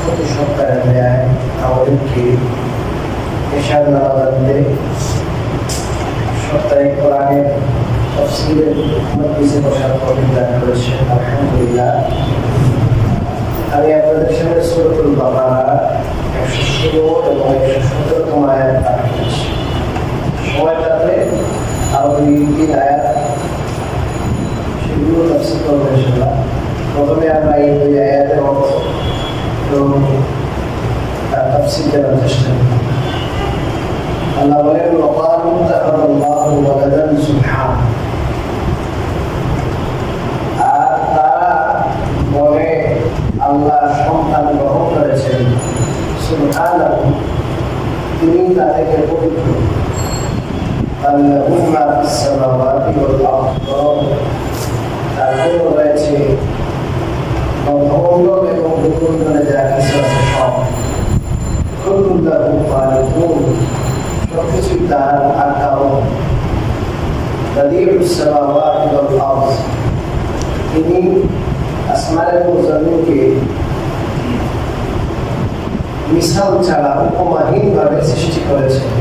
প্রতি সপ্তাহে দেয় আমাদেরকে এশার নামাজে সপ্তাহে কোরআনের তাফসীরের মজলিসে বসার তৌফিক দান করেছেন। আলহামদুলিল্লাহ। আমি আপনাদের সামনে সূরাতুল বাকারা 116 এবং 117তম আয়াত পাঠ করেছি। সময় থাকলে আরো 2-3 আয়াত সেগুলো তাফসীর করবো ইনশাআল্লাহ। প্রথমে আমরা এই 2 আয়াতের অর্থ এবং তার তাফসীর করার চেষ্টা করি। আল্লাহ বলেন, ওয়াকালু তাআলাল্লাহু ওয়ালাদান সুবহান। আর তারা বলে আল্লাহ সন্তান গ্রহণ করেছেন, সুবহানাহু, তিনি তা থেকে পবিত্র। লাহু মা ফিস সামাওয়াতি ওয়াল আরদ, তার রয়েছে ভূমণ্ডল এবং ভূমণ্ডলে যা কিছু আছে সব। কুল্লুন লাহু খালিকুন, সবকিছুই তার আকাও। বাদিউস সামাওয়াতি ওয়াল আরদ, তিনি আসমান এবং জমিনকে মিসাল ছাড়া উপমাহীনভাবে সৃষ্টি করেছেন।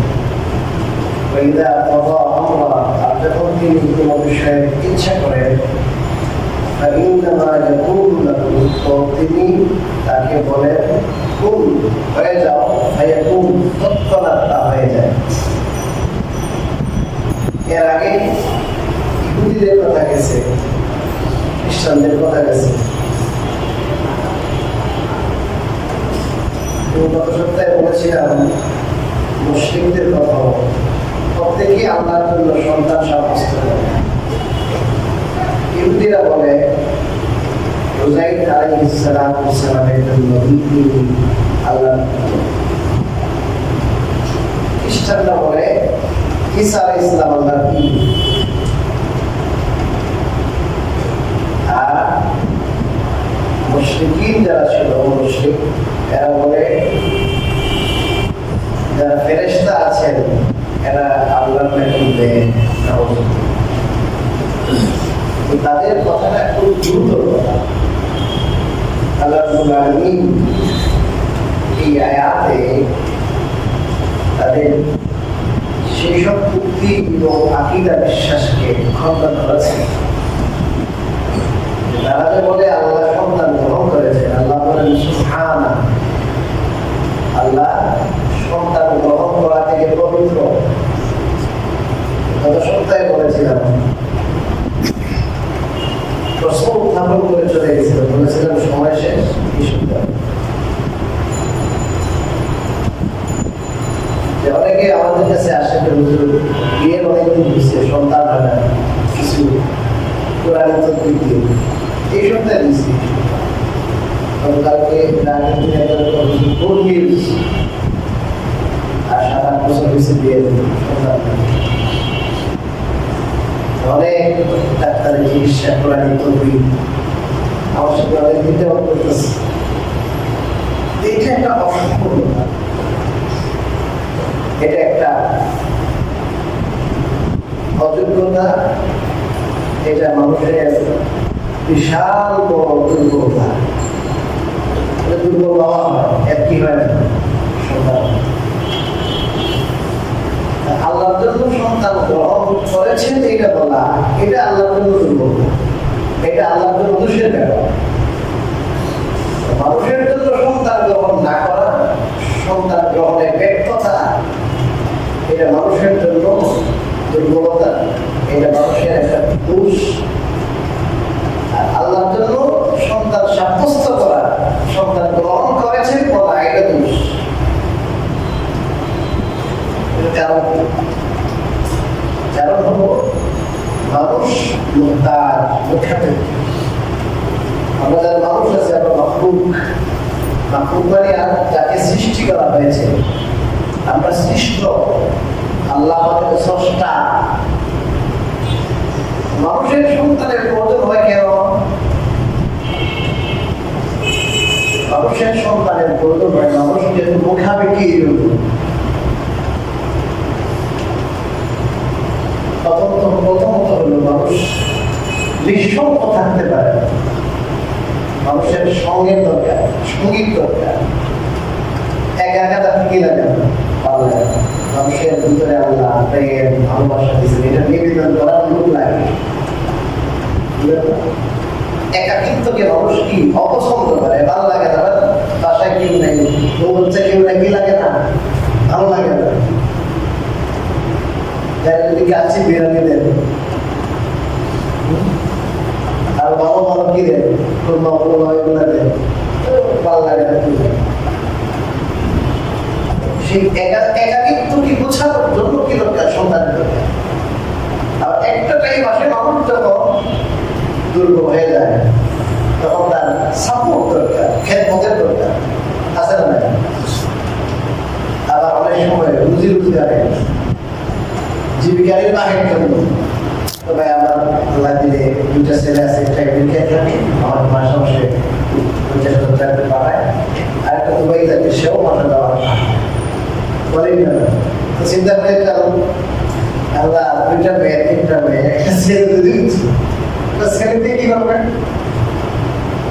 ওয়াইদা ক্বাদা আমরা, আর যখন তিনি কোনো বিষয়ে ইচ্ছা করেন, ফাইন্নামা ইয়াকুলু লাহু, তো তিনি তাকে বলেন কুন, হয়ে যাও, ফায়াকুন, তৎক্ষণাৎ তা হয়ে যায়। এর আগে ইহুদিদের কথা গেছে, খ্রিস্টানদের কথা গেছে। গত সপ্তাহে বলেছিলাম মুসলিমদের কথা, প্রত্যেকেই আল্লাহর জন্য সন্তান সাব্যস্ত করে। ইহুদিরা বলে উযাইর আলাইহিস সালামের জন্য আল্লাহ। খ্রিস্টানরা বলে ঈসা আলাইহিস সালাম আল্লাহর পুত্র। আর মুশরিকিন যারা ছিল, মুশরিক, এরা বলে যারা ফেরেশতা আছেন এরা আল্লাহর নাকি দেন। তাদের কথাটা খুব গুরুতর কথা। আল্লাহ রাব্বুল আলামিন এই আয়াতে তাদের সেই সব যুক্তি এবং আকীদা বিশ্বাসকে খণ্ডন করেছেন। তারা যে বলে আল্লাহ সন্তান গ্রহণ করেছেন, আল্লাহ বলেন সুবহানাহু, আল্লাহ সন্তান গ্রহণ করা থেকে পবিত্র। গত সপ্তাহে বলেছিলাম, প্রশ্ন উত্থাপন করে চলে গেছিল, বলেছিলাম সময় শেষ, এই সপ্তাহে যে অনেকে আমাদের কাছে আসে, বিয়ের অনেকদিন দিচ্ছে, সন্তান হয় না, কিছু কোরআনের তদবির দিয়ে এই সপ্তাহে দিচ্ছি। কালকে গুড নিউজ, আর 7-8 বছর হয়েছে বিয়ে সন্তান। অনেক ডাক্তারি চিকিৎসা কোরআনের তদবির আমার সাথে অনেক দিতে করতেছে। এটা একটা অসম্পূর্ণতা, এটা একটা অযোগ্যতা, এটা মানুষের বিশাল বড় দুর্বলতা। দুর্বল হওয়া হয়, এর কি হয় না সন্তান। আল্লাহর জন্য সন্তান গ্রহণ করেছেন এটা বলা, এটা আল্লাহর জন্য দুর্বল, এটা আল্লাহর জন্য দোষের ব্যাপার। মানুষের জন্য সন্তান গ্রহণ না করা, সন্তান এটা মানুষের জন্য দুর্বলতা, এটা মানুষের একটা দোষ। আর আল্লাহর জন্য সন্তান সাব্যস্ত করা, সন্তান গ্রহণ করেছে বলা, এটা দোষ। কারণ কারণ হলো মানুষ তার মুখাপেক্ষি। আমরা যারা মানুষ আছে আমরা মাখলুক, মাখলুক মানে যাকে সৃষ্টি করা হয়েছে, আমরা সৃষ্ট, আল্লাহ আমাদের স্রষ্টা। মানুষের সন্তানের প্রয়োজন হয় কেন? মানুষের সন্তানের প্রয়োজন হয় মানুষ যেহেতু মুখাপেক্ষি। প্রথমত হলো মানুষ নিঃসঙ্গ থাকতে পারে, মানুষের সঙ্গের দরকার, সঙ্গীত দরকার। একা একা তাকে কি লাগে না, ভালো লাগে না। মানুষের ভিতরে আল্লাহ প্রেম ভালোবাসা দিয়েছেন, এটা নিবেদন করার লোক লাগে। একাকিত্বকে মানুষ কি অপছন্দ করে, ভালো লাগে না। বাসায় কেউ নেই, হচ্ছে কেউ নেই, কি লাগে না, ভালো লাগে না। যদি গাছে বিরিয়ানি দেন আর ভালো ভালো কি দেন, এগুলা দেন, ভালো লাগে না। সেই একাকিত্ব কি বোঝানোর জন্য কি দরকার, সন্তানের দরকার। আর একটা টাইম আসে মানুষ যখন দুর্বল হয়ে যায়, তখন তার সাপোর্ট দরকার, খেদমতের দরকার, আছে না? আবার অনেক সময় রুজি রোজগারের জীবিকারই বাহির জন্য, তবে আমার আল্লাহ দিলে দুইটা ছেলে আছে, একটা আমেরিকায় থাকে, আমার মাসে মাসে 50,000 টাকা পাঠায়, আর একটা দুবাই থাকে, সেও মাসে দেওয়া বলেন না। তো চিন্তা করে কারণ আল্লাহ দুইটা মেয়ে, তিনটা মেয়ে, একটা ছেলে তো দিচ্ছি, তো ছেলে দিয়ে কি করবেন?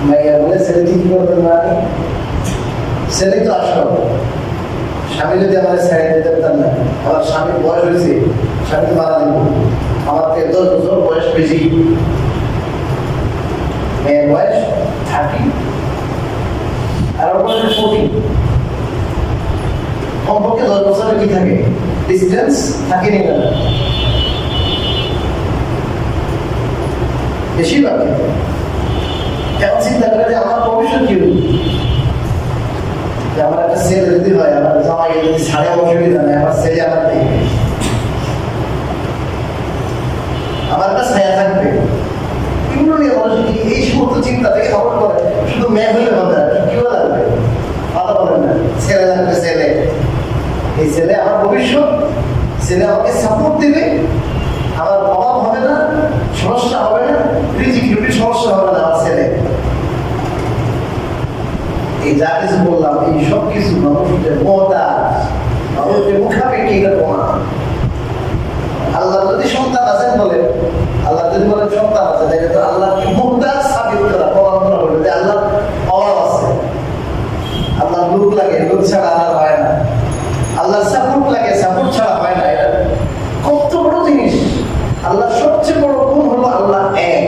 মাইয়া বলে ছেলে দিয়ে কি করবেন? মানে ছেলে তো আসল। স্বামী যদি আমার ছেড়ে দিতে পারতাম না, আমার স্বামীর বয়স হয়েছে, স্বামীকে মারা দিব, আমার থেকে 10 বছর বয়স বেশি, মেয়ের বয়স 30 আর ওর বয়স 40, কমপক্ষে 10 বছরের কি থাকে, ডিস্টেন্স থাকেনি না, বেশিরভাগ। এখন চিন্তা করে যে আমার ভবিষ্যৎ কি হবে, আমার একটা ছেলে যদি হয়, আমার জামাই যদি ছাড়ে অসুবিধা নেই, আমার ছেলে আমার দেখবে, আমার একটা ছায়া থাকবে। এগুলো নিয়ে মানুষ এই সমস্ত চিন্তা থেকে খবর করে, শুধু মেয়ে হলে হবে না, কিও লাগবে, কথা বলেন না, ছেলে লাগবে। ছেলে, এই ছেলে আমার ভবিষ্যৎ, ছেলে আমাকে সাপোর্ট দেবে, আমার অভাব হবে না, সমস্যা হবে না, রিজিক রুটির সমস্যা হবে না আমার ছেলে। এই যা কিছু বললাম, এই সব কিছু মানুষের মহতাজ, মানুষের মুখাপেক্ষি, এটা প্রমাণ। আল্লাহ যদি সন্তান আছেন বলেন, আল্লাহ যদি বলেন সন্তান আছে, তাহলে তো আল্লাহকে মুহতাজ সাবিত করা, প্রমাণ করা হলো যে আল্লাহ অভাব আছে, আল্লাহ লোক লাগে, লোক ছাড়া আল্লাহ হয় না, আল্লাহ সাপোর্ট লাগে, সাপোর্ট ছাড়া হয় না। এটা কত বড় জিনিস। আল্লাহ সবচেয়ে বড় গুণ হলো আল্লাহ এক,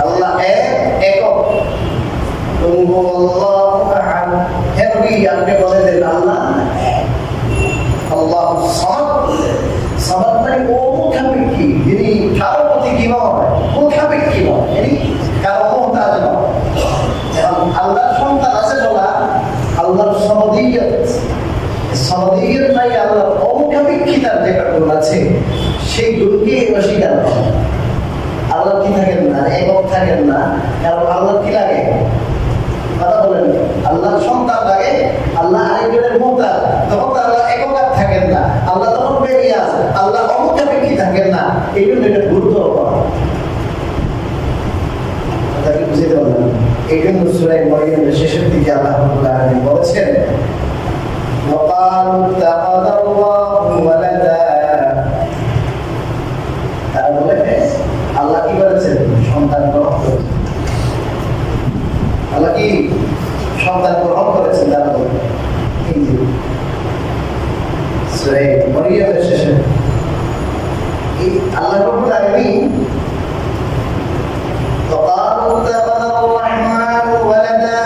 আল্লাহ এক, একক। আপনি বলে দেন আল্লাহ আল্লাহ সামাদ, মানে ও মুখাপেক্ষি, যিনি কারো প্রতি কি নয়, মুখাপেক্ষি নয়, যিনি কারো মুহতাজ নয়। এবং আল্লাহর সন্তান আছে বলা, আল্লাহর সমদিয়ত, সমদিয়ত নাই, আল্লাহর অমুখাপেক্ষিতার যেটা গুণ আছে, সেই গুণকে অস্বীকার করে। আল্লাহ কি থাকেন না, একক থাকেন না, কারণ আল্লাহ কি লাগে, কথা বলেন, আল্লাহ সন্তান লাগে, আল্লাহ আরেকজনের মুহতাজ, তখন তো আল্লাহ একক থাকেন না, আল্লাহ তখন বেরিয়ে আসে, আল্লাহ অমুখাপেক্ষি থাকেন না। এই জন্য এটা গুরুত্ব পাওয়া, তাকে বুঝতে পারলাম। এই জন্য সূরা মারিয়ামের শেষের দিকে আল্লাহ রাব্বুল আলামিন বলেছেন, وقالوا اتخذ الله ولدا, তারা বলে আল্লাহ কি করেছেন, সন্তান গ্রহণ করেছেন। আল্লাহ কি সন্তান গ্রহণ করেছেন, তারা বলে সূরা মারিয়ামের শেষে এই আল্লাহ রাব্বুল আলামিন وقالوا اتخذ الرحمن ولدا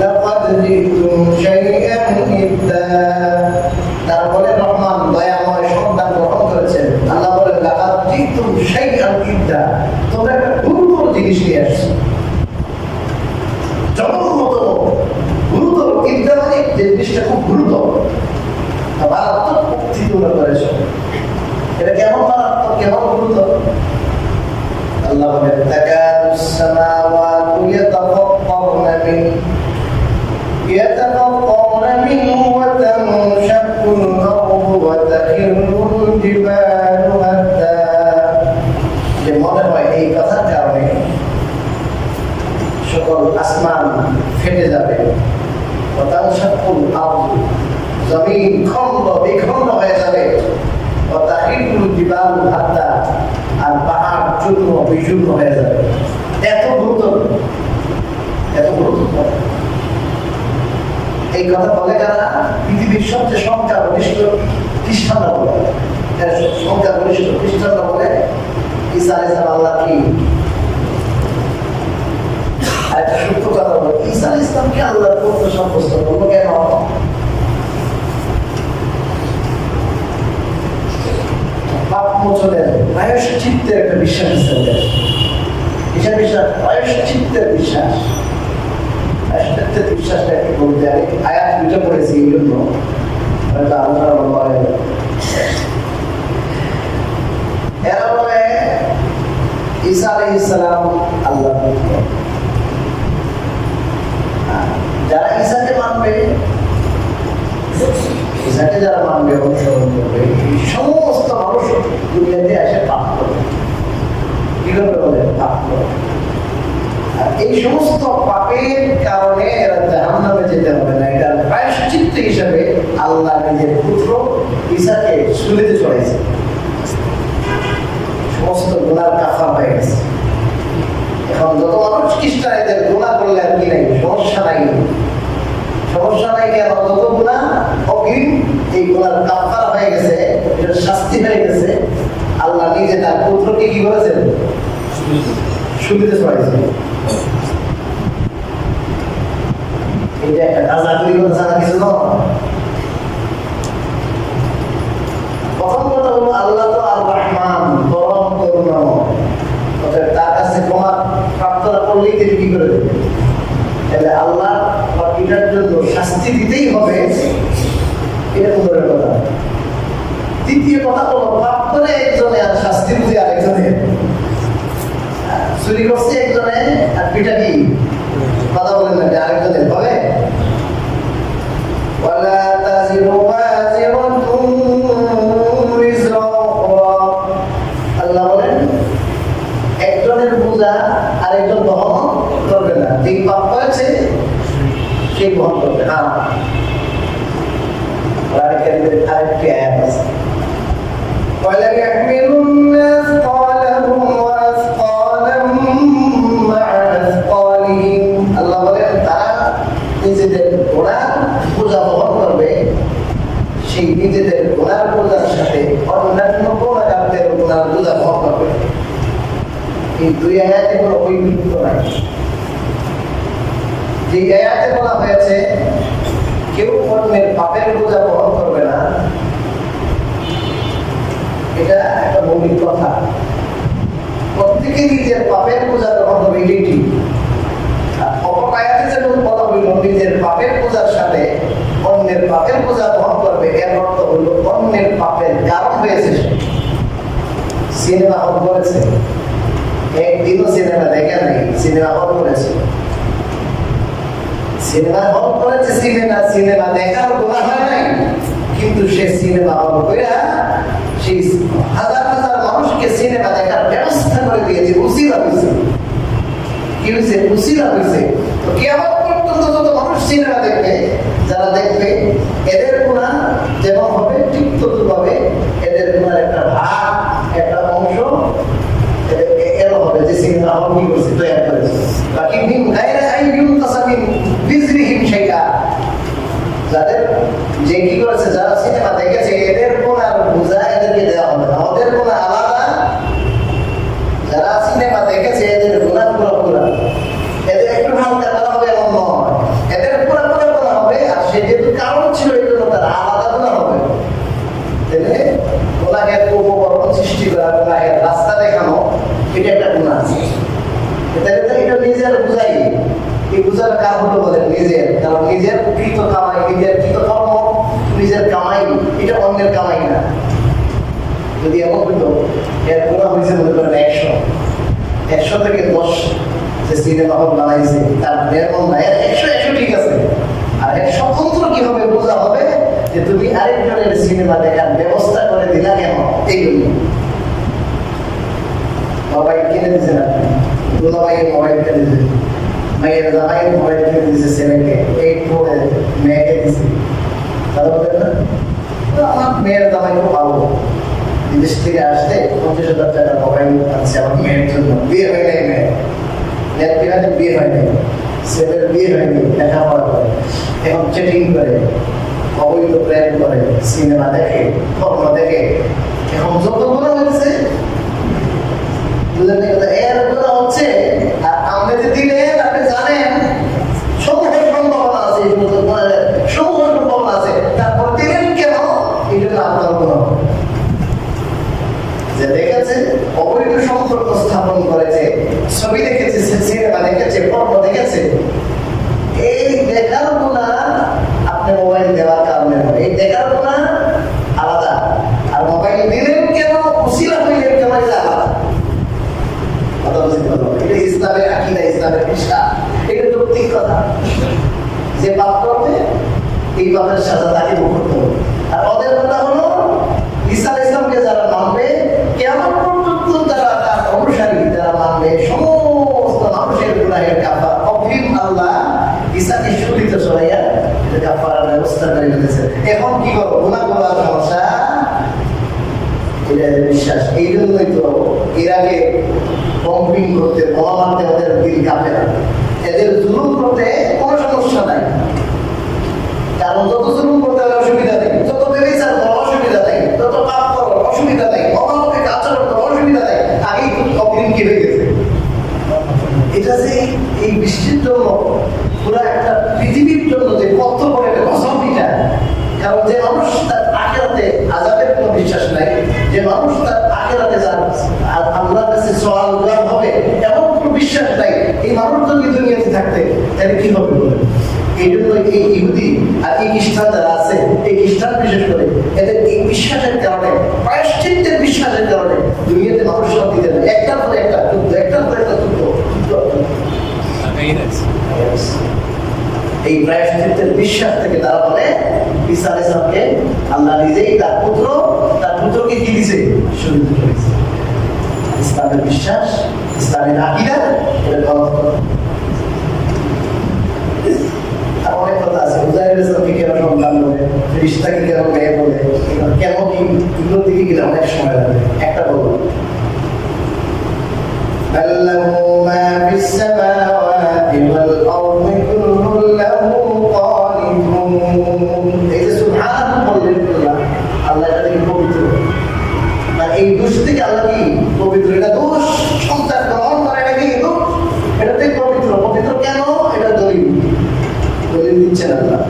لقد جئتم شيئا إدا, তারা বলে রহমান দয়াময় জিনিসটা খুব গুরুতর, মারাত্মক মুক্তি তুলে করেছে। এটা কেমন মারাত্মক, কেমন গুরুতর? আল্লাহ বলেন তাকাদুস সামাওয়াতু يتفطرن منه وتنشق الأرض وتخر الجبال هدا। যে মনে হয় এই কথার কারণে সকল আসমান ফেটে যাবে, وتنشق الأرض জমিন খন্ড বিখন্ড হয়ে যাবে, وتخر الجبال هدا আর পাহাড় চূর্ণ বিচূর্ণ হয়ে যাবে। এত গুরুতর, এত গুরুতর। এই কথা বলে কারা? পৃথিবীর সবচেয়ে সংখ্যাগরিষ্ঠ খ্রিস্টানরা বলে, সংখ্যাগরিষ্ঠ খ্রিস্টানরা বলে ঈসা আলাইহিস সালাম আল্লাহ কি। আর একটা সত্য কথা বলে, ঈসা আলাইহিস সালামকে আল্লাহর পুত্র সাব্যস্ত করলো কেন? পাপ মোচনের প্রায়শ্চিত্তের একটা বিশ্বাস আছে, বিশ্বাস প্রায়শ্চিত্তের বিশ্বাস। বিশ্বাসটা একটু বলতে আমি আয়াত দুটো পড়েছি, এই জন্য হয়তো আলোচনা বলা হয়। এরা বলে ঈসা আলাইহিস সালাম আল্লাহর পুত্র। যারা ঈসাকে মানবে, ঈসাকে যারা মানবে, অনুসরণ করবে, সমস্ত মানুষ দুনিয়াতে এসে পাপ করবে। কি করবে বলে? পাপ করবে। এই সমস্ত পাপের কারণে এরা জাহান্নামে যেতে হবে না। এটা প্রায়শ্চিত্ত হিসাবে আল্লাহ নিজের পুত্র ঈসাকে শুলিতে চড়াইছে। সমস্ত গুনার কাফার হয়ে গেছে। এখন যত মানুষ খ্রিস্টান এদের গুনাহ করলে আর কি নাই, সমস্যা নাই, সমস্যা নাই। কেন? যত গুনাহ অগ্রিম এই গুনার কাফার হয়ে গেছে, এটা শাস্তি হয়ে গেছে। আল্লাহ নিজে তার পুত্রকে কি করেছেন? শুলিতে চড়াইছে। এটা একটা কাজাগুলি কথা ছাড়া কিছু নয়। প্রথম কথা হলো আল্লাহ তো আর রহমান, পরম করুণাময়। অতএব তার কাছে ক্ষমা প্রার্থনা করলেই তিনি কি করে দেবেন? তাহলে আল্লাহ বা এটার জন্য শাস্তি দিতেই হবে, এটা সুন্দর কথা। দ্বিতীয় কথা হলো পাপ করে একজনে আর শাস্তি বুঝে আরেকজনে। চুরি করছে একজনে আর পিঠা কি কথা বলেন না আরেকজনের হবে। ওয়ালা তাজিরু ওয়াজিরাতুন উযরা উখরা। আল্লাহ বলেন একজনের বোঝা আরেকজন বহন করবে না। যে পাপ করেছে সেই বহন করবে না। আরেকটি আয়াত আছে, ওয়ালা ইয়াহমিলুন্না আসকালাহুম ওয়া আসকালাম মা'a আসকালিহিম। আল্লাহ বলেন তারা নিজেদের গুনাহ বোঝা বহন করবে, সেই নিজেদের গুনার বোঝার সাথে অন্যান্য গুনাহগারদের গুনার বোঝা বহন করবে। এই দুই আয়াতে কোনো বৈপরীত্য নাই। যে আয়াতে বলা হয়েছে কেউ অন্যের পাপের বোঝা বহন করবে না, এটা একটা মৌলিক কথা। প্রত্যেকে নিজের পাপের বোঝা গ্রহণ করবে, এটাই ঠিক। আর অপর আয়াতে যেমন বলা হইল নিজের পাপের বোঝার সাথে অন্যের পাপের বোঝা বহন করবে, এর অর্থ হইল অন্যের পাপের কারণ হয়েছে। সিনেমা হল করেছে, একদিনও সিনেমা দেখে নাই, সিনেমা হল করেছে। সিনেমা হল করেছে, সিনেমা দেখার গুনাহ হয় নাই, কিন্তু সে সিনেমা হল কইরা সেই হাজার হাজার মানুষকে সিনেমা দেখার ব্যবস্থা করে দিয়েছে। উসিলা হয়েছে, কি হয়েছে? উসিলা হয়েছে। তো কিয়ামত পর্যন্ত যত মানুষ সিনেমা দেখবে, যারা দেখবে এদের গুনাহ যেমন হবে ঠিক ততভাবে এদের গুনার একটা ভাগ, একটা অংশ এরও হবে যে সিনেমা হল কি করছে, তৈরি করেছে। বাকি মিন গায়রা আইয়ুন তাসামিন বিজরিহিম শাইআ, যাদের যে কি করেছে, যারা সিনেমা দেখেছে এদের গুনার বোঝা এদেরকে দেওয়া হবে না, ওদের গুনাহ আলাদা। যারা সিনেমা দেখেছে এদের গুনাহ পুরো, এদের একটু হালকা করা হবে এমন নয়, এদের পুরো করা হবে। আর সে যেহেতু কারণ ছিল এই জন্য তার আলাদা গুনাহ হবে। তাহলে গুনাহের উপকরণ সৃষ্টি করা, গুনাহের রাস্তা দেখানো, এটা একটা গুনাহ। এটা নিজের বুঝাই, এই বুঝাটা কার হলো বলেন? নিজের। কারণ নিজের কৃত কামাই, নিজের কৃত এটা অন্যের কামাই না। যদি এমন হইতো এর গুণা হয়েছে মনে করেন 100 থেকে 10 যে সিনেমা হল বানাইছে তার বেতন না 100 ঠিক আছে, আর এর স্বতন্ত্র কি হবে বোঝা হবে যে তুমি আরেকজনের সিনেমা দেখার ব্যবস্থা করে দিলা কেন? এইগুলো মোবাইল কিনে দিছে না, দুলাভাইয়ের মোবাইল কিনে দিছে, মেয়ের জামাইয়ের মোবাইল কিনে দিছে ছেলেকে, 8 পড়ে মেয়েকে দিছে, তারা বলে না আমার মেয়ের জামাই খুব ভালো, বিদেশ থেকে আসতে 50,000 টাকা মোবাইল আনছে আমার মেয়ের জন্য, বিয়ে হয় নাই মেয়ে, মেয়ের বিয়ে হয় নাই, ছেলের বিয়ে হয়নি, লেখাপড়া করে, এখন চেটিং করে, অবৈধ প্রেম করে, সিনেমা দেখে, ফর্ম দেখে, এখন যত গুণা হচ্ছে এর গুণা হচ্ছে। আর আপনি যে দিলেন আপনি জানেন সমূহ সম্ভাবনা আছে, সমূহ সম্ভাবনা আছে, তারপর দিলেন কেন? এই জন্য আপনার গুণা যে দেখেছে, অবৈধ সম্পর্ক স্থাপন করেছে, ছবি দেখেছে, সিনেমা দেখেছে, পর্ব দেখেছে, এই দেখার গুণা আপনি মোবাইল দেওয়ার কারণে হয়, এই দেখার গুণা আলাদা, আর মোবাইল দিলেন কেন, উসিলা হইলেন কেন, এটা আলাদা। কথা বুঝতে পারলো? এটা ইসলামের আকীদা, ইসলামের বিশ্বাস, এটা যৌক্তিক কথা। যে পাপ করবে এই পাপের সাজা তাকে ভোগ করতে হবে। আর ওদের কথা হলো ঈসা আলাইহিস সালামকে যারা মানবে, কিয়ামত পর্যন্ত যারা তার অনুসারী, যারা মানবে, সমস্ত মানুষের গুনাহের কাফারা অগ্রিম আল্লাহ ঈসাকে সুলিত সরাইয়া এটা কাফারার ব্যবস্থা করে ফেলেছে। এখন কি করবো? গুনাহ করার সমস্যা, এটা বিশ্বাস। এই জন্যই তো এর আগে বম্বিং করতে, বোমা মারতে ওদের দিল কাঁপে না, এদের জুলুম করতে কোনো সমস্যা নাই, কারণ যত জুলুম করতে হলে অসুবিধা নেই, যত বেবিচার করো অসুবিধা নেই, যত পাপ করো অসুবিধা নেই, অমানবিক আচরণ করো অসুবিধা নেই, আগেই অগ্রিম কি হয়ে গেছে। এটা যে এই বিশ্বের জন্য, পুরো একটা পৃথিবীর জন্য যে কত বড় একটা অসম্বিধা। কারণ যে মানুষ তার আখিরাতে আযাবের কোনো বিশ্বাস নাই, যে মানুষ তার আখিরাতে আল্লাহর কাছে সওয়াল জবাব হবে এমন কোনো বিশ্বাস নাই, এই মানুষ যদি দুনিয়াতে থাকতে তাহলে কি হবে বলেন? এই জন্য এই ইহুদি আর এই খ্রিস্টান যারা আছে, এই খ্রিস্টান বিশেষ করে এদের এই বিশ্বাসের কারণে, প্রায়শ্চিত্তের বিশ্বাসের কারণে দুনিয়াতে মানুষ শান্তিতে নেই, একটার পর একটা যুদ্ধ, একটার পর একটা যুদ্ধ। এই প্রায়শ্চিত্তের বিশ্বাস থেকে তারা বলে ঈসা আলাইহিস সালামকে আল্লাহ নিজেই তার পুত্রকে কি দিয়েছে? শহীদ করেছে। ইসলামের বিশ্বাস, ইসলামের আকীদা, এটা গলত কথা। আর অনেক কথা আছে, উজাইর আলাইহিস সালামকে কেন সন্তান বলে, ফেরেশতাকে কেন মেয়ে বলে, কেন কি, এগুলোর দিকে গেলে অনেক সময় লাগে। একটা বলবো আল্লাহু মা ফিস সামাওয়াতি ওয়াল আরদি কুল্লুন লাহু কানিতুন। এই যে সুবহানাল্লাহ বললেন, আল্লাহ এটা থেকে পবিত্র, আর এই দোষ থেকে আল্লাহ কি পবিত্র? এটা দোষ সন্তান গ্রহণ করে, এটা কি দোষ? এটা থেকে পবিত্র। পবিত্র কেন? এটা দলিল দিচ্ছেন আল্লাহ।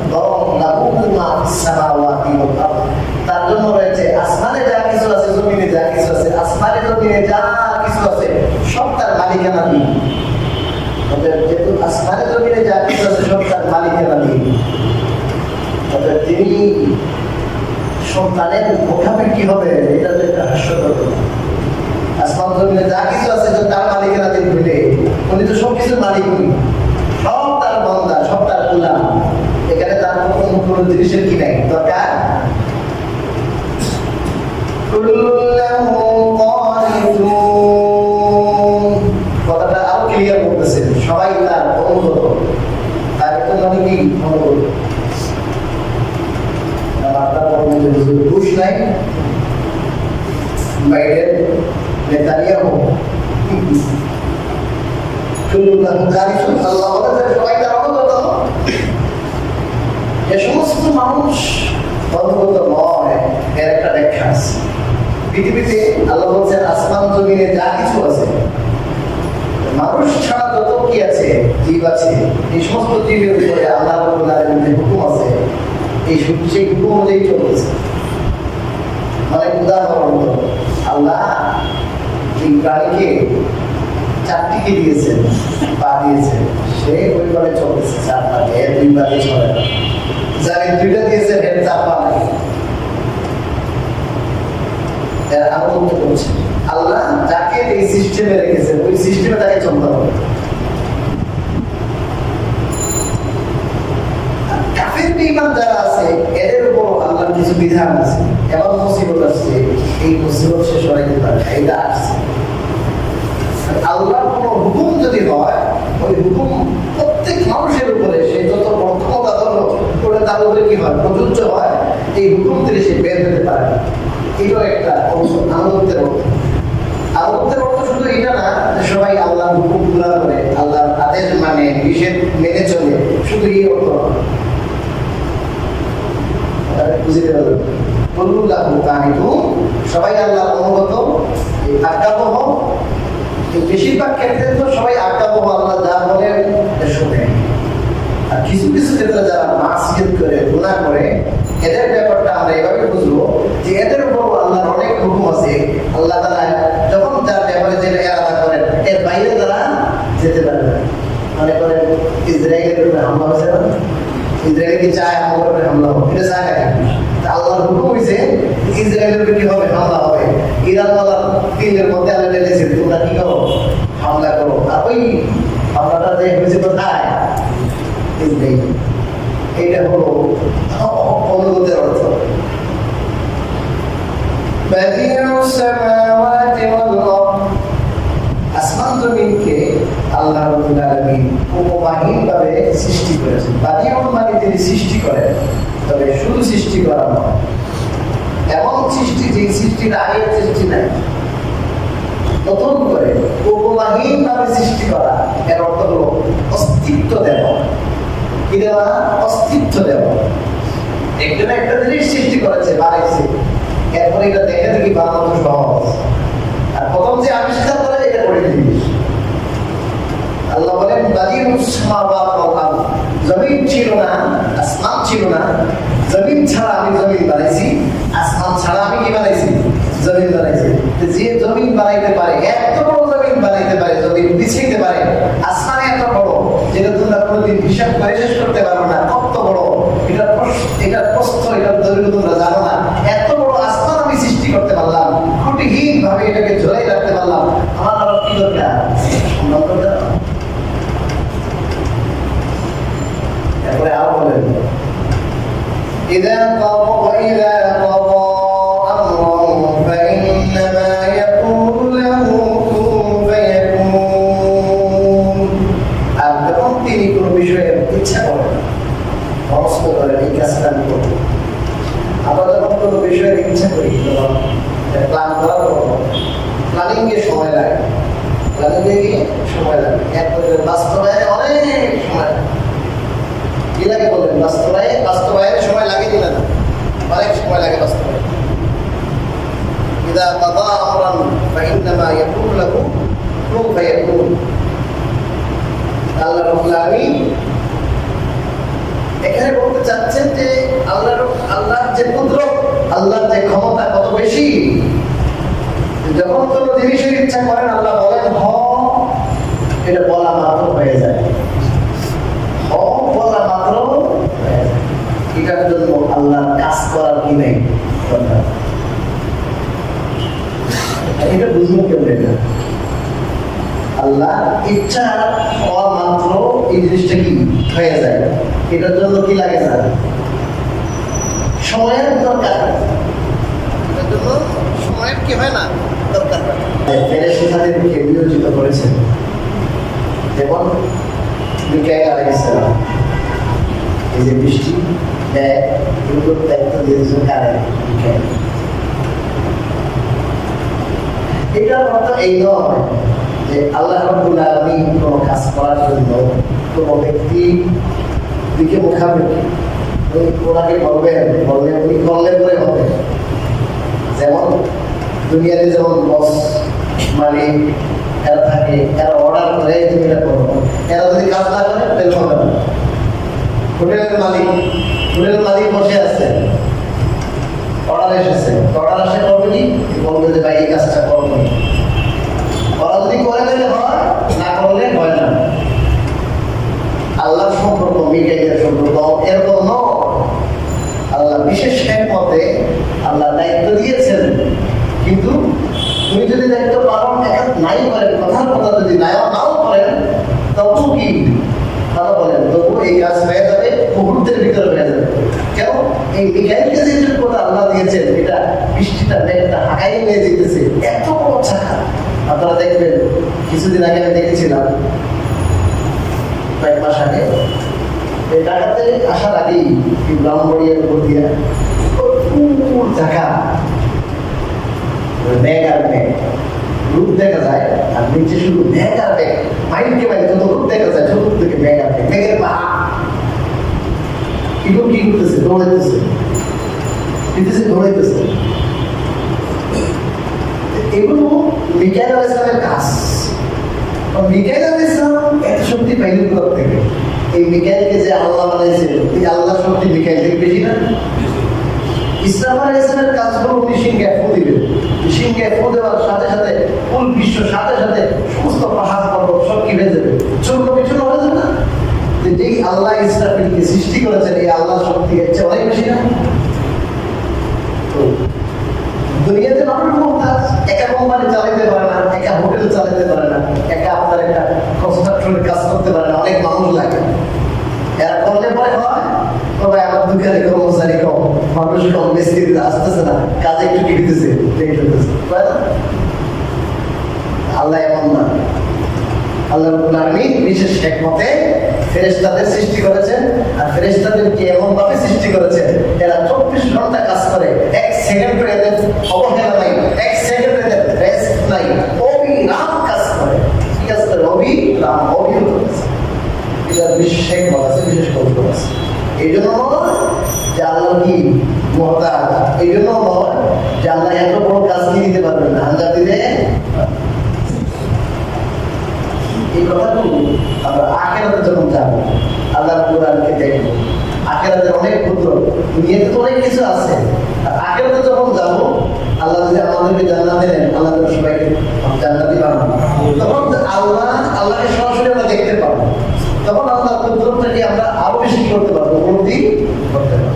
লাহু মা ফিস সামাওয়াতি ওয়াল আরদি, তার জন্য রয়েছে আসমানে যা কিছু আছে, জমিনে যা কিছু আছে, আসমানে জমিনে যা কিছু আছে সব তার মালিকানা দিয়ে। যেহেতু আসমানে জমিনে যা কিছু আছে সব তার মালিকানা দিয়ে, তিনি সন্তানের মোকামে কি হবে? এটা যে একটা হাস্যকর। আসমান জমিনে যা কিছু আছে তার মালিকানা দিয়ে ভুলে, উনি তো সব কিছুর মালিক, উনি সব তার বান্দা, সব তার গোলাম। এখানে তার কোনো জিনিসের কি নাই দরকার। কথাটা আরো ক্লিয়ার করতেছে, সবাই তার অনুগত, তার একটা মানে কি অনুগত। বুশ নাই, বাইডেন, নেতানিয়াহু, সবাই তার অনুগত। যে সমস্ত মানুষ অনুগত নয়, এর একটা ব্যাখ্যা আছে। পৃথিবীতে আল্লাহ বলছেন আসমান জমিনে যা কিছু আছে, মানুষ ছাড়া যত কি আছে, জীব আছে, এই সমস্ত জীবের উপরে আল্লাহ রাব্বুল আলামিনের হুকুম আছে, এই সেই হুকুম অনুযায়ী চলতেছে। মানে উদাহরণ, আল্লাহ এই প্রাণীকে 4টি দিয়েছেন, পা দিয়েছেন, সে ওইভাবে চলতেছে, 4 পা, 2 পা দিয়ে চলে না। যাকে 2টা দিয়েছেন, এর 4 পা নাই, আনুগত্য করছে। আল্লাহ যাকে এই সিস্টেমে রেখেছেন ওই সিস্টেমে তাকে চলতে হবে। কাফের বেঈমান যারা আছে এদের উপর আল্লাহর কিছু বিধান আছে, এমন মুসিবত আছে, এই মুসিবত শেষ হইতে পারে এটা আসছে। আল্লাহর কোনো হুকুম যদি হয় ওই হুকুম প্রত্যেক মানুষের উপরে সে যত ক্ষমতা ধরো ওটা তার উপরে কি হয় প্রযোজ্য হয়, এই হুকুম থেকে সে বের হতে পারে। এটাও একটা আনন্দের অর্থ। আনন্দের অর্থ শুধু এটা না যে সবাই আল্লাহর হুকুম পুরা করে আল্লাহর আদেশ মানে নিষেধ মেনে চলে, শুধু এই অর্থ বুঝতে পারবেন। সবাই আল্লাহর অনুগত আজ্ঞাবহ। বেশিরভাগ ক্ষেত্রে তো সবাই আজ্ঞাবহ, আল্লাহ যা বলেন শুনে। আর কিছু কিছু ক্ষেত্রে যারা মাসিয়ত করে গুনাহ করে এদের ব্যাপারটা আমরা এভাবে বুঝবো যে এদের উপর আল্লাহর অনেক হুকুম আছে। আল্লাহ তাআলা যখন যার ব্যাপারে যেটা এরাদা করেন এর বাইরে তারা যেতে পারে না। মনে করেন ইসরায়েলের উপরে হামলা হয়েছে না, ইসরায়েল কি চায় আমার উপরে হামলা হোক? এটা চায় নাকি? আল্লাহর হুকুম হয়েছে ইসরায়েলের উপরে কি হবে? হামলা হবে। ইরান ওয়ালার দিনের মধ্যে আল্লাহ বলেছে তোমরা কি করো? হামলা করো। আর ওই হামলাটা যে হয়েছে কোথায়? ইসরায়েল। এইটা হলো অনুগতের অর্থ। আসমান জমিনকে আল্লাহ রাব্বুল আলামিন উপমাহীনভাবে সৃষ্টি করেছেন। বাদিউল মানে তিনি সৃষ্টি করেন, তবে শুধু সৃষ্টি করা নয়, এমন সৃষ্টি যে সৃষ্টির আগের সৃষ্টি নাই, নতুন করে উপমাহীনভাবে সৃষ্টি করা। এর অর্থ হলো অস্তিত্ব দেওয়া। কি দেওয়া? অস্তিত্ব দেওয়া। একজন একটা জিনিস সৃষ্টি করেছে, বানাইছে, এরপরে এটা দেখে দেখি বানানো সহজ। আর প্রথম যে আবিষ্কার করে এটা কঠিন জিনিস। আল্লাহ বলেন বাদিউস সামাওয়াত ওয়াল আরদ, জমিন ছিল না, আসমান ছিল না, জমিন ছাড়া আমি জমিন বানাইছি, আসমান ছাড়া আমি কি বানাইছি? জমিন বানাইছি। যে জমিন বানাইতে পারে, এত বড় জমিন বানাইতে পারে, জমিন বিছাইতে পারে, আসমানে এত বড় যেটা তোমরা কোনোদিন হিসাব করে শেষ করতে পারবে না, কত বড় এটার প্রস্থ, এটার দৈর্ঘ্য তোমরা জানো না। এত বড় আসমান আমি সৃষ্টি করতে পারলাম, ত্রুটিহীন ভাবে এটাকে ঝোলাই রাখতে পারলাম। আমার আবার কি দরকার? সম্মান দরকার। এরপরে আরো বলেন إذا قضى أمرا فإنما يقول له كن فيكون। আর যখন তিনি কোনো বিষয়ে ইচ্ছা করেন, মনস্থ করেন এই কাজটা আমি করব। আমরা যখন কোনো বিষয়ের ইচ্ছা করি, প্ল্যান করার পর প্ল্যানিংয়ে সময় লাগে, এরপরে বাস্তবায়নে অনেক সময় লাগে। কি লাগে বলেন? বাস্তবায়নে সময় লাগে কিনা? অনেক সময় লাগে বাস্তবায়নে। إذا قضى أمرا فإنما يقول له كن فيكون। আল্লাহ রাব্বুল আলামিন এখানে বলতে চাচ্ছেন যে আল্লাহর যে কুদরত, আল্লাহর যে ক্ষমতা কত বেশি। যখন কোনো জিনিসের ইচ্ছা করেন আল্লাহ বলেন হ, এটা বলা মাত্র হয়ে যায়। বলা মাত্র এটার জন্য আল্লাহর কাজ করার কি নেই। এটা বুঝবো কেমন? আল্লাহ ইচ্ছা হওয়া মাত্র এই জিনিসটা কি হয়ে যায়। এটার জন্য কি লাগে না? সময়ের দরকার। এটার জন্য সময়ের কি হয় না? দরকার। ফেরেশতাদেরকে নিয়োজিত করেছেন, যেমন মিকাঈল আলাইহিস সালাম। এই যে বৃষ্টি দেয়, এগুলোর দায়িত্ব দিয়েছেন কারে? মিকাঈল। এটার অর্থ এই নয় যে আল্লাহ রাব্বুল আলামিন কোনো কাজ করার জন্য কোনো ব্যক্তি দিকে মুখাপেক্ষি ওনাকে বললে উনি করলে পরে হবে। যেমন দুনিয়াতে যেমন বস মালিক এরা থাকে, এরা অর্ডার করে তুমি এটা করো, এরা যদি কাজ না করে তাহলে হবে না। হোটেলের মালিক বসে আছে, অর্ডার এসেছে, অর্ডার আসে করবে কি? বলবে যে ভাই এই কাজটা করবো। ওরা যদি করে দিলে হয়, না করলে হয় না। আল্লাহর সম্পর্ক মিকাঈলের সম্পর্ক এরকম নয়। আল্লাহ বিশেষ হিকমতে আল্লাহ দায়িত্ব দিয়েছেন কিন্তু তুমি যদি দায়িত্ব পালন নাই করেন, কথার কথা যদি নাও করেন, তবু কি তারা বলেন তবু এই কাজ হয়ে যাবে, মুহূর্তের ভিতরে হয়ে যাবে। কেন? এই মিকাইলকে যে কথা আল্লাহ দিয়েছেন, এটা বৃষ্টিটা মেঘটা হাঁকাই নিয়ে যেতেছে, এত বড় চাকা। আপনারা দেখবেন, কিছুদিন আগে আমি দেখেছিলাম, কয়েক মাস আগে এই ঢাকাতে আসার আগেই ব্রাহ্মণবাড়িয়ার উপর দিয়ে চাকা, মেঘ আর মেঘ, রূপ দেখা যায়, আর নিচে শুধু মেঘ আর মেঘ, মাইলকে মাইল যত রূপ দেখা যায় চতুর্থ থেকে মেঘ আর মেঘ, মেঘের পাহাড়। এগুলো কি করতেছে? দৌড়াইতেছে, দৌড়াইতেছে। এগুলো মিকাইল আলাইহিস সালামের কাজ। মিকাইল আলাইহিস সালাম এত শক্তি পাইলেন কোথা থেকে? এই মিকাইলকে যে আল্লাহ বানাইছে, এই আল্লাহ শক্তি মিকাইল থেকে বেশি না? ইসরাফিল আলাইহিস সালামের কাজ হলো উনি সিংহে ফু দিবেন। সিংহে ফু দেওয়ার সাথে সাথে ফুল বিশ্ব সাথে সাথে সমস্ত পাহাড় পর্বত সব কি হয়ে যাবে? চূর্ণ বিচূর্ণ হয়ে যাবে না? যেই আল্লাহ ইসরাফিলকে সৃষ্টি করেছেন, এই আল্লাহর শক্তি এর চেয়ে অনেক বেশি না? তো দুনিয়াতে মানুষ মমতাজ, একা কোম্পানি চালাইতে পারে না, একা হোটেল চালাইতে পারে না, একা আপনার একটা কনস্ট্রাকশনের কাজ করতে পারে না, অনেক মানুষ লাগে। এরা করলে পরে হয় তবে আমার দোকানে কর্মচারী কম, মানুষ কম, মিস্ত্রি আসতেছে না, কাজে একটু কিনতেছে, আল্লাহ এমন না। আল্লাহ রাব্বুল আলামিন বিশেষ হিকমতে ফেরেশতাদের সৃষ্টি করেছেন, আর ফেরেশতাদেরকে এমন ভাবে সৃষ্টি করেছেন এরা 24 ঘন্টা কাজ করে, এক সেকেন্ড এদের অবহেলা নাই, এক সেকেন্ড এদের রেস্ট নাই, অবিরাম কাজ করে। কি কাজ করে? অবিরাম, অবিরত কাজ। এটা বিশেষ হিকমত আছে, বিশেষ কৌশল আছে। এই জন্য যে আল্লাহ কি মুহতাজ, এই জন্য নয় যে আল্লাহ এত বড় কাজ কি দিতে পারবেন না, আঞ্জাম দিতে। এই কথাগুলো আমরা আখিরাতে যখন যাবো, আল্লাহর কোরআনকে দেখবো, আখিরাতে অনেক ক্ষুদ্র, দুনিয়াতে তো অনেক কিছু আছে, আর আখিরাতে যখন যাবো, আল্লাহ যদি আমাদেরকে জান্নাতে দেন, আল্লাহ সবাইকে জান্নাতি বানাবো, তখন আল্লাহকে সরাসরি আমরা দেখতে পাবো, তখন আল্লাহর কুদরতটাকে আমরা আরো বেশি করতে পারবো, উপলব্ধি করতে পারবো।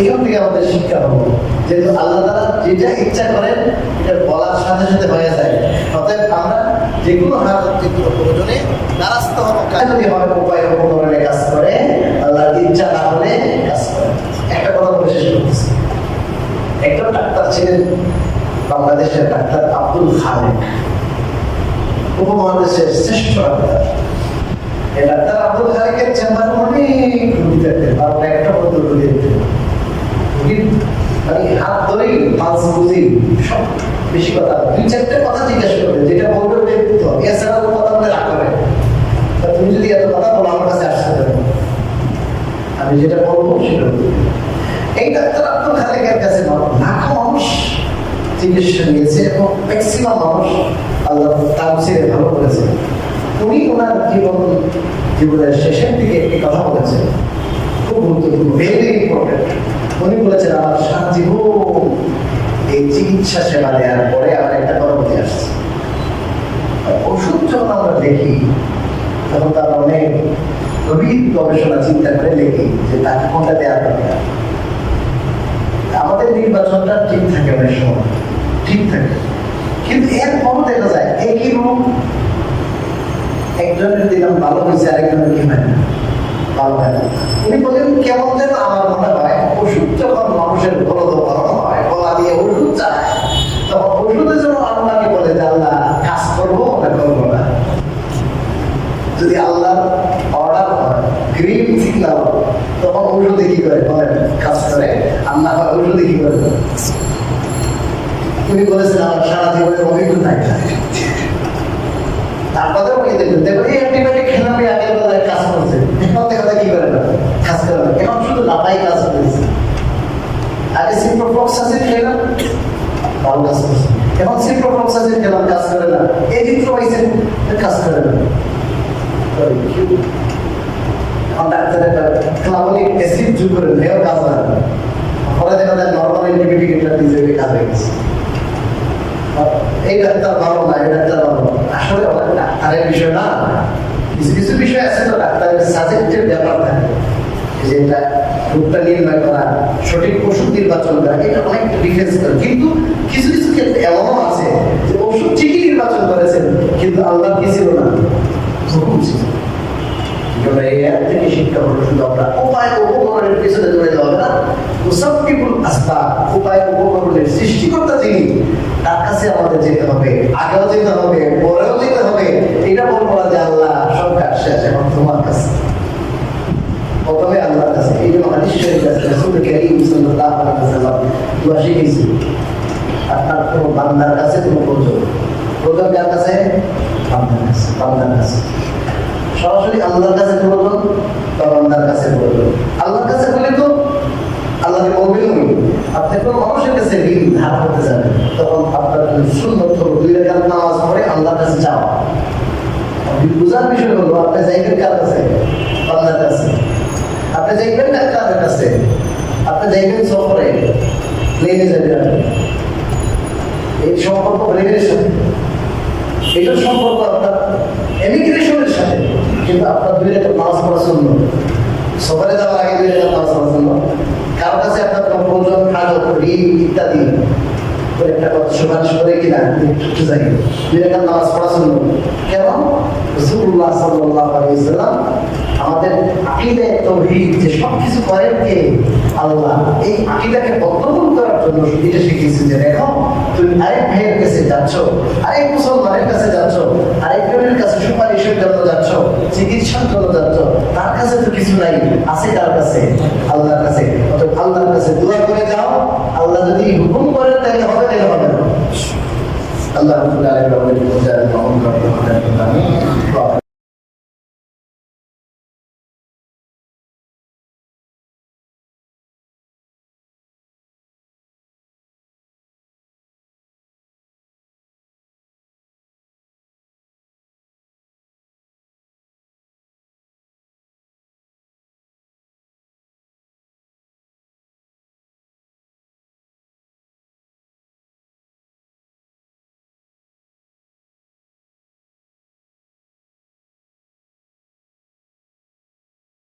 এখান থেকে আমাদের শিক্ষা হবো, যেহেতু আল্লাহ তাআলা যেটা ইচ্ছা করেন এটা বলার সাথে সাথে হয়ে যায়। অতএব আমরা যে কোনো হাত প্রয়োজনে নারাস্ত হবো, যদি হয় উপায় উপকরণে কাজ করে, আল্লাহর ইচ্ছা না হলে কাজ করে। একটা কথা বলে শেষ করতেছি। একটা ডাক্তার ছিলেন বাংলাদেশের, ডাক্তার আব্দুল খালেক, উপমহাদেশের শ্রেষ্ঠ ডাক্তার। এই ডাক্তার আব্দুল খালেকের চেম্বারে অনেক রোগী থাকতেন, তারপর একটা বন্ধু রোগী দিতেন, হাত ধরেই পাঁচ বুঝি সব বেশি কথা, দুই চারটে কথা জিজ্ঞাসা করবে, যেটা বলবে ওটাই বুঝতে হবে, এছাড়া কোনো কথা বলে রাগ করে। তুমি যদি এত কথা বলো আমার কাছে আসতে পারবে, আমি যেটা বলবো সেটা বলবো। এই ডাক্তার আব্দুল খালেকের কাছে লাখো মানুষ চিকিৎসা নিয়েছে এবং ম্যাক্সিমাম মানুষ আল্লাহ তাফসীরে ভালো করেছে। উনি ওনার জীবনের শেষের দিকে একটি কথা বলেছেন, খুব গুরুত্বপূর্ণ, ভেরি ইম্পর্টেন্ট। উনি বলেছেন, আমার সারা জীবন এই চিকিৎসা সেবা দেওয়ার পরে আমার একটা অনুভূতি আসছে। ওষুধ যখন আমরা দেখি তখন তার অনেক গভীর গবেষণা চিন্তা করে দেখি যে তাকে কোনটা দেওয়া দরকার। আমাদের নির্বাচনটা ঠিক থাকে, অনেক সময় ঠিক থাকে, কিন্তু এরপরও দেখা যায় একই রোগ একজনের দিলাম ভালো হয়েছে, আরেকজনের কি হয় না, ভালো হয় না। উনি বলেন কেমন যেন আমার মনে হয় ওষুধ যখন মানুষের গলদ করানো হয়, গলা দিয়ে ওষুধ চায়, তখন ওষুধের জন্য আল্লাহকে বলে যে আল্লাহ কাজ করবো না করবো না। যদি আল্লাহর অর্ডার হয়, গ্রিন সিগন্যাল, তখন ওষুধে কি করে বলেন কাজ করে, আল্লাহ হয় ওষুধে কি করে। উনি বলেছেন আমার সারা জীবনের অভিজ্ঞতা তারপরে বলে দেখবেন, দেখবেন এই অ্যান্টিবায়োটিক খেলাম আগের বেলায় কাজ করছে, এখন দেখা যায় কি করে না কাজ করে না, এখন শুধু লাপাই কাজ করেছে। আগে সিপ্রোফ্লক্সাসিন খেলাম, ভালো কাজ করছে, এখন সিপ্রোফ্লক্সাসিন খেলাম, কাজ করে না, এরিথ্রোমাইসিন কাজ করে না। এখন ডাক্তারের ক্লাবলিক অ্যাসিড যোগ করে নেও কাজ হয় না, ফলে দেখা যায় নর্মাল অ্যান্টিবায়োটিক এটা নিজে কাজ হয়ে গেছে। এই ডাক্তার ভালো না, এই ডাক্তার ভালো না, আসলে ডাক্তারের বিষয় না। কিছু কিছু বিষয় আছে তো ডাক্তারের সাজেস্টের ব্যাপার থাকে, যেটা রোগটা নির্ণয় করা, সঠিক ওষুধ নির্বাচন করা, এটা অনেক ডিফেন্স করে। কিন্তু কিছু কিছু ক্ষেত্রে এমনও আছে যে ওষুধ ঠিকই নির্বাচন করেছেন, কিন্তু আল্লাহ কি ছিল না, হুকুম ছিল। এই অ্যাপ থেকে শিক্ষা হলো শুধু আমরা উপায় উপকরণের পিছনে দৌড়ে যাওয়া হবে না, মুসাব্বিবুল আসবাব, উপায় উপকরণের সৃষ্টিকর্তা যিনি, তার কাছে আমাদের যেতে হবে, আগেও যেতে হবে, পরেও যেতে হবে। এটা বলবো না যে আল্লাহ সব কাজ শেষ, এখন তোমার কাছে, প্রথমে আল্লাহর কাছে। এই জন্য হাদিস শরীফে আছে রাসূল কারীম সাল্লাল্লাহু আলাইহি ওয়াসাল্লাম দোয়া শিখিয়েছেন, আপনার কোনো বান্দার কাছে কোনো প্রয়োজন, প্রয়োজন কার কাছে? বান্দার কাছে, বান্দার কাছে। সরাসরি আল্লাহর কাছে প্রয়োজন বা বান্দার কাছে প্রয়োজন। আল্লাহর কাছে বলে তো আল্লাহকে বলবেন, আপনি কোনো মানুষের কাছে ঋণ ধার করতে যাবেন, তখন আপনার সুন্নত হলো 2 রাকাত নামাজ পড়ে আল্লাহর কাছে যাওয়া। বুঝার বিষয় হলো আপনি যাইবেন কার কাছে? বান্দার কাছে। আপনি যাইবেন না কার কাছে? আপনি যাইবেন সফরে, প্লেনে যাবেন, এই সম্পর্ক প্লেনের সাথে, এটার সম্পর্ক আপনার এমিগ্রেশনের সাথে। কিন্তু আপনার 2 রাকাত নামাজ পড়া সুন্নাত, সফরে যাওয়ার আগে 2 রাকাত নামাজ পড়া সুন্নাত। কারোর কাছে আপনার কোনো প্রয়োজন, হাজত, ঋণ ইত্যাদি একটা কথা সুপারিশ করে কিনা একটু যাই, 2 রাকাত নামাজ পড়া সুন্নাত। কেন? রাসূলুল্লাহ সাল্লাল্লাহু আলাইহি ওয়াসাল্লাম আমাদের আকীদা তাওহীদ, যে সবকিছু করেন কে? আল্লাহ, এই আকীদাকে বদ্ধমূল করার জন্য এটা শিখিয়েছেন যে দেখো, তুমি আরেক ভাইয়ের কাছে যাচ্ছ, আরেক মুসলমানের কাছে যাচ্ছ, আরেকজনের কাছে সুপারিশের জন্য যাচ্ছ, চিকিৎসার জন্য যাচ্ছ, তার কাছে তো কিছু নাই, আছে কার কাছে? আল্লাহর কাছে। অতএব আল্লাহর কাছে দোয়া করে যাও, আল্লাহ যদি হুকুম করেন তাহলে হবে, তাহলে হবে না। আল্লাহ রাব্বুল আলামিন আমাদের বোঝার গ্রহণ করতে পারেন।